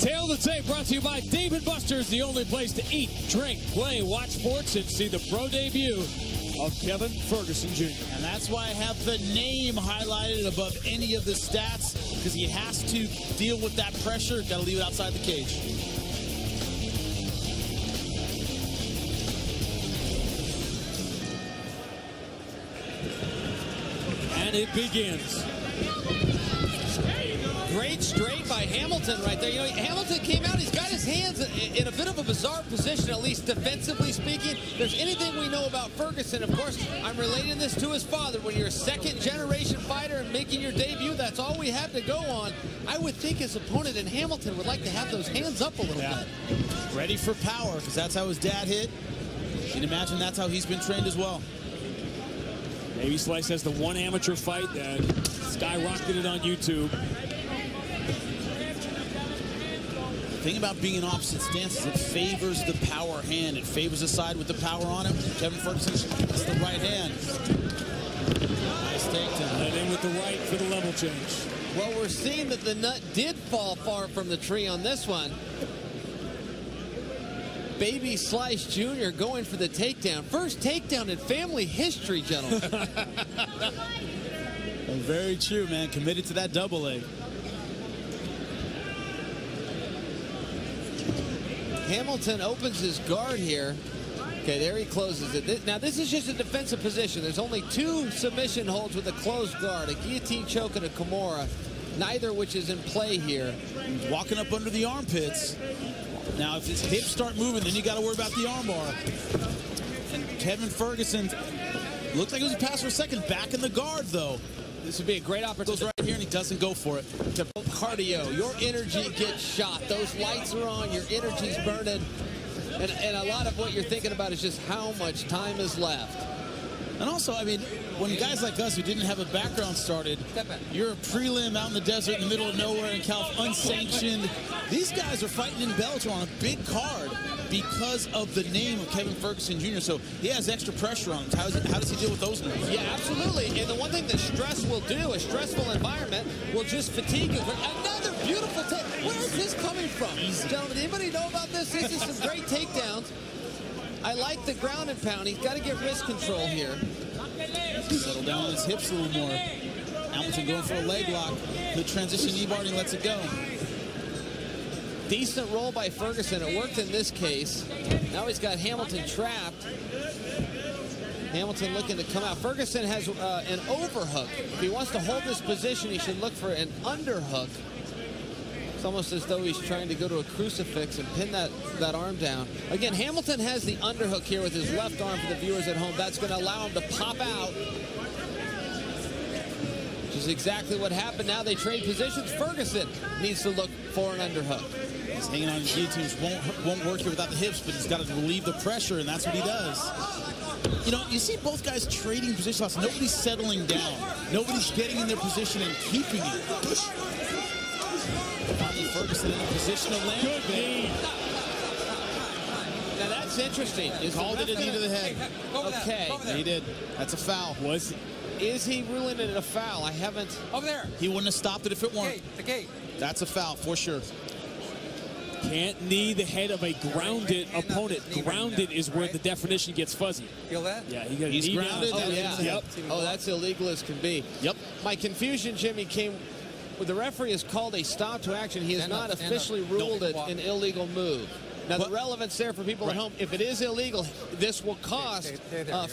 Tail of the Tape brought to you by Dave & Buster's, the only place to eat, drink, play, watch sports, and see the pro debut of Kevin Ferguson Jr. And that's why I have the name highlighted above any of the stats, because he has to deal with that pressure. Got to leave it outside the cage. And it begins. Great straight by Hamilton right there. You know, Hamilton came out, he's got his hands in a bit of a bizarre position, at least defensively speaking. If there's anything we know about Ferguson, of course, I'm relating this to his father. When you're a second-generation fighter and making your debut, that's all we have to go on. I would think his opponent in Hamilton would like to have those hands up a little bit. Ready for power, because that's how his dad hit. You can imagine that's how he's been trained as well. Davey Slice has the one amateur fight that skyrocketed on YouTube. The thing about being in opposite stances, it favors the power hand. It favors the side with the power on him. Kevin Ferguson is the right hand. Nice takedown. And in with the right for the level change. Well, we're seeing that the nut did fall far from the tree on this one. Baby Slice Jr. going for the takedown. First takedown in family history, gentlemen. Very true, man. Committed to that double leg. Hamilton opens his guard here. Okay, there he closes it. Now, this is just a defensive position. There's only two submission holds with a closed guard, a guillotine choke and a Kimura, neither which is in play here. He's walking up under the armpits. Now, if his hips start moving, then you got to worry about the armbar. And Kevin Ferguson looked like it was a pass for a second. Back in the guard, though. This would be a great opportunity. Goes right here, and he doesn't go for it. Cardio, your energy gets shot. Those lights are on, your energy's burning. And a lot of what you're thinking about is just how much time is left. And also, I mean, when guys like us who didn't have a background started, you're a prelim out in the desert in the middle of nowhere in California, unsanctioned. These guys are fighting in Bellator on a big card because of the name of Kevin Ferguson Jr. So he has extra pressure on him. How does he deal with those names? Yeah, absolutely. And the one thing that stress will do, a stressful environment, will just fatigue you. Another beautiful take. Where is this coming from? Gentlemen, anybody know about this? This is some great takedowns. I like the ground and pound. He's got to get wrist control here. Settle down on his hips a little more. Hamilton going for a leg lock. The transition knee bar, and he lets it go. Decent roll by Ferguson. It worked in this case. Now he's got Hamilton trapped. Hamilton looking to come out. Ferguson has an overhook. If he wants to hold this position, he should look for an underhook. It's almost as though he's trying to go to a crucifix and pin that arm down. Again, Hamilton has the underhook here with his left arm for the viewers at home. That's going to allow him to pop out, which is exactly what happened. Now they trade positions. Ferguson needs to look for an underhook. He's hanging on his guillotines. Won't work here without the hips, but he's got to relieve the pressure, and that's what he does. You know, you see both guys trading position loss. Nobody's settling down. Nobody's getting in their position and keeping it. Ferguson in a position to land. Good knee. Now that's interesting. He called it a knee to the head. Okay. He did. That's a foul. Is he ruling it a foul? I haven't. Over there. He wouldn't have stopped it if it weren't. The gate. That's a foul for sure. Can't knee the head of a grounded opponent. Grounded is where the definition gets fuzzy. Feel that? Yeah, he got He's knee grounded. down. Oh, yeah. Yep. Oh, that's illegal as can be. Yep. My confusion, Jimmy, came when the referee has called a stop to action. He has not officially ruled it an illegal move. Now, the relevance there for people at home, if it is illegal, this will cost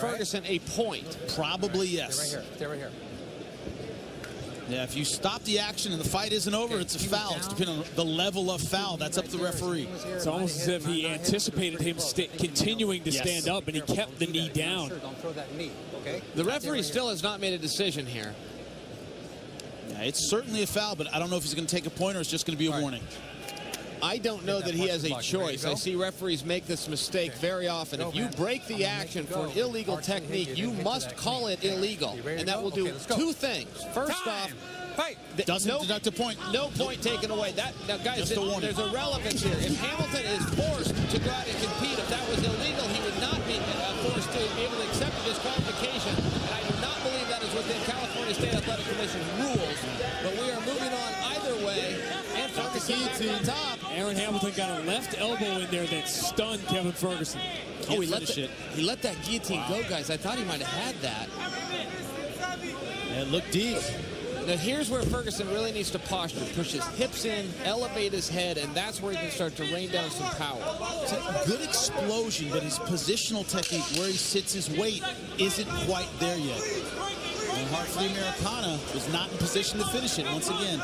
Ferguson a point. Probably yes. Stay right here. Stay right here. Yeah, if you stop the action and the fight isn't over, it's a foul. It's depending on the level of foul. That's up to the referee. It's almost as if he anticipated him continuing to stand up, and he kept the knee down. Don't throw that knee, okay? The referee still has not made a decision here. Yeah, it's certainly a foul, but I don't know if he's going to take a point or it's just going to be a warning. I don't know that he has a choice. I see referees make this mistake very often. If you break the action for an illegal technique, you must call it illegal. And that will do two things. First off, doesn't deduct a point. No point taken away. Now, guys, there's a relevance here. If Hamilton is forced to go out and compete, if that was illegal, he would not be forced to be able to accept a disqualification. And I do not believe that is within California State Athletic Commission rules. But we are moving on. Either other way. And Ferguson on top. Aaron Hamilton got a left elbow in there that stunned Kevin Ferguson. Oh, he let that guillotine go, guys. I thought he might have had that. And look deep. Now here's where Ferguson really needs to posture. Push his hips in, elevate his head, and that's where he can start to rain down some power. It's a good explosion, but his positional technique, where he sits his weight, isn't quite there yet. And hard for the Americana, was not in position to finish it once again.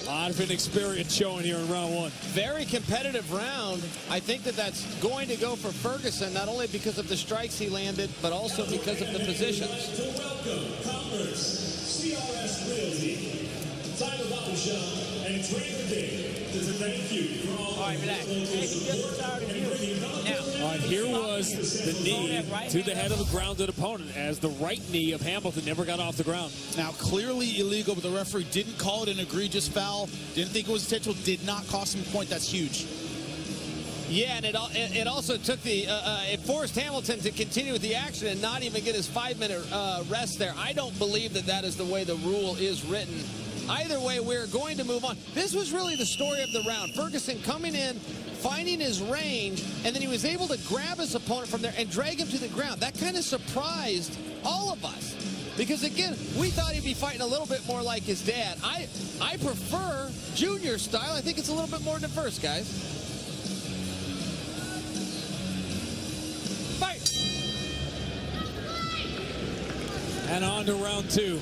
A lot of inexperience showing here in round one. Very competitive round. I think that that's going to go for Ferguson, not only because of the strikes he landed, but also because of the positions. To welcome Congress, CRS Realty, Tiger Bobby Shop, and Trainer Dave to thank you for all All right, here was the knee to the head of a grounded opponent as the right knee of Hamilton never got off the ground. Now, clearly illegal, but the referee didn't call it an egregious foul. Didn't think it was intentional. Did not cost him a point. That's huge. Yeah, and it also took it forced Hamilton to continue with the action and not even get his 5-minute rest there. I don't believe that that is the way the rule is written. Either way, we're going to move on. This was really the story of the round. Ferguson coming in, finding his range, and then he was able to grab his opponent from there and drag him to the ground. That kind of surprised all of us. Because, again, we thought he'd be fighting a little bit more like his dad. I prefer Junior style. I think it's a little bit more diverse, guys. Fight! And on to round two.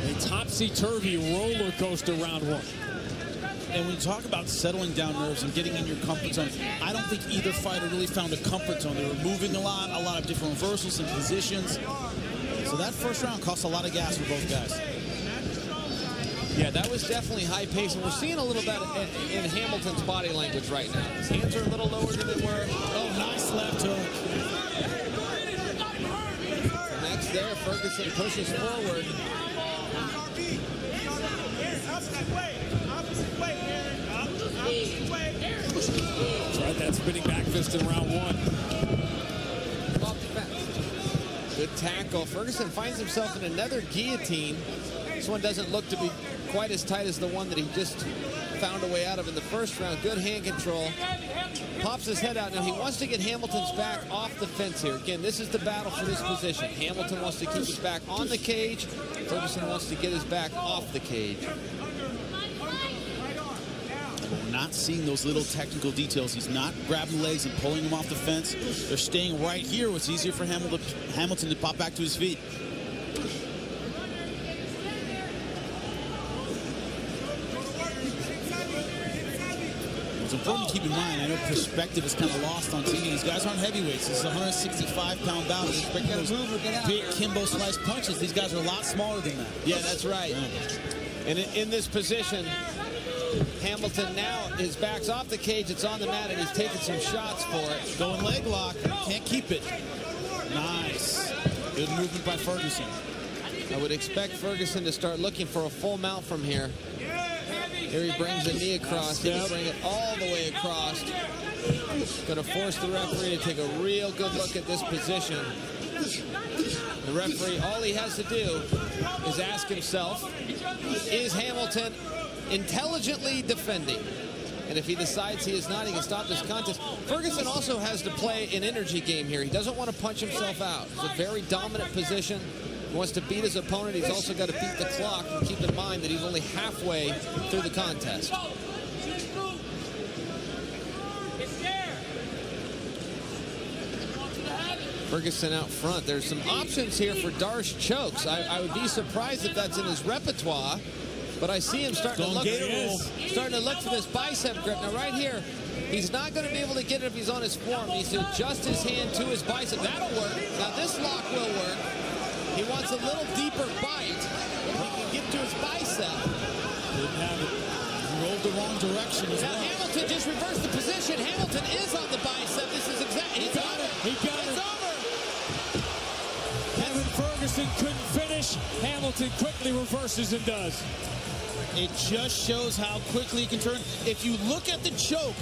A topsy-turvy roller coaster round one. And when you talk about settling down nerves and getting in your comfort zone, I don't think either fighter really found a comfort zone. They were moving a lot of different reversals and positions. So that first round cost a lot of gas for both guys. Yeah, that was definitely high pace, and we're seeing a little bit in Hamilton's body language right now. His hands are a little lower than they were. Oh, nice left hook. Next there, Ferguson pushes forward. Tried that spinning back fist in round one. Good tackle. Ferguson finds himself in another guillotine. This one doesn't look to be quite as tight as the one that he just found a way out of in the first round. Good hand control. Pops his head out. Now he wants to get Hamilton's back off the fence here. Again, this is the battle for this position. Hamilton wants to keep his back on the cage. Ferguson wants to get his back off the cage. We're not seeing those little technical details. He's not grabbing legs and pulling him off the fence. They're staying right here. It's easier for Hamilton to pop back to his feet. It's important to keep in mind, I know perspective is kind of lost on TV. These guys aren't heavyweights. This is a 165-pound bout. They're expecting those big kimbo slice punches. These guys are a lot smaller than that. Yeah, that's right. Yeah. And in this position, Hamilton now, his back's off the cage, it's on the mat, and he's taking some shots for it. Going leg lock, can't keep it. Nice. Good movement by Ferguson. I would expect Ferguson to start looking for a full mount from here. Here he brings the knee across. He can bring it all the way across. Going to force the referee to take a real good look at this position. The referee, all he has to do is ask himself, is Hamilton intelligently defending? And if he decides he is not, he can stop this contest. Ferguson also has to play an energy game here. He doesn't want to punch himself out. It's a very dominant position. He wants to beat his opponent. He's also got to beat the clock. And keep in mind that he's only halfway through the contest. Ferguson out front. There's some options here for Darce chokes. I would be surprised if that's in his repertoire. But I see him starting to look for this bicep grip. Now, right here, he's not going to be able to get it if he's on his forearm. He needs to adjust his hand to his bicep. That'll work. Now, this lock will work. He wants a little deeper bite. If he can get to his bicep. Didn't have it. He rolled the wrong direction as well. Now, Hamilton just reversed the position. Hamilton is on the bicep. This is exactly. He got it. He got it. It's over. Kevin Ferguson couldn't finish. Hamilton quickly reverses and does. It just shows how quickly he can turn. If you look at the choke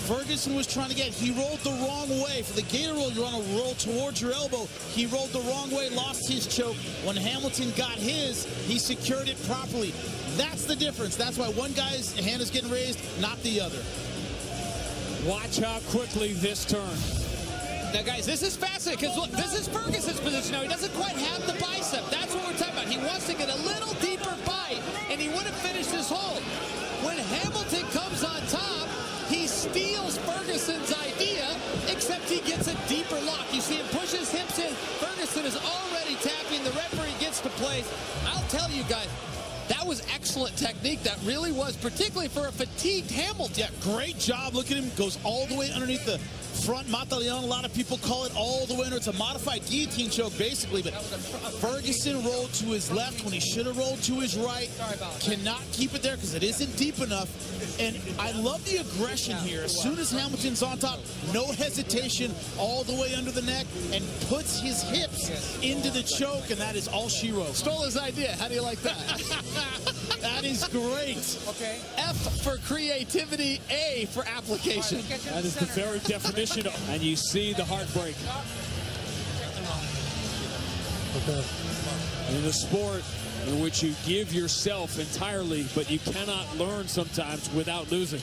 Ferguson was trying to get, he rolled the wrong way. For the gator roll, you want to roll towards your elbow. He rolled the wrong way, lost his choke. When Hamilton got his, he secured it properly. That's the difference. That's why one guy's hand is getting raised, not the other. Watch how quickly this turns. Now, guys, this is fascinating because look, this is Ferguson's position now. He doesn't quite have the bicep. That's what we're talking about. He wants to get a little deeper bite, and he would have finished his hold. When Hamilton comes on top, he steals Ferguson's idea, except he gets a deeper lock. You see him push his hips in. Ferguson is already tapping. The referee gets to place. I'll tell you guys, that was excellent technique. That really was, particularly for a fatigued Hamilton. Yeah, great job. Look at him. Goes all the way underneath the front mataleon. A lot of people call it all the way under. It's a modified guillotine choke, basically. But Ferguson rolled to his left when he should have rolled to his right. Cannot keep it there because it isn't deep enough. And I love the aggression here. As soon as Hamilton's on top, no hesitation, all the way under the neck, and puts his hips into the choke, and that is all she wrote. Stole his idea. How do you like that? That is great. Okay. F for creativity, A for application. That is the very definition of, and you see the heartbreak. In a sport in which you give yourself entirely, but you cannot learn sometimes without losing.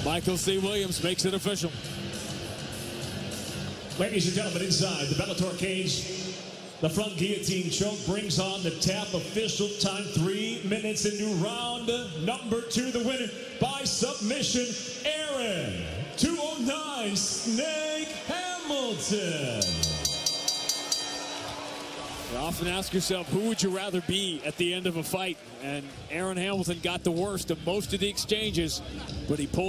Michael C. Williams makes it official. Ladies and gentlemen, inside the Bellator cage, the front guillotine choke brings on the tap. Official time, 3 minutes into round number 2. The winner by submission, Aaron 209 Snake Hamilton. You often ask yourself, who would you rather be at the end of a fight? And Aaron Hamilton got the worst of most of the exchanges, but he pulls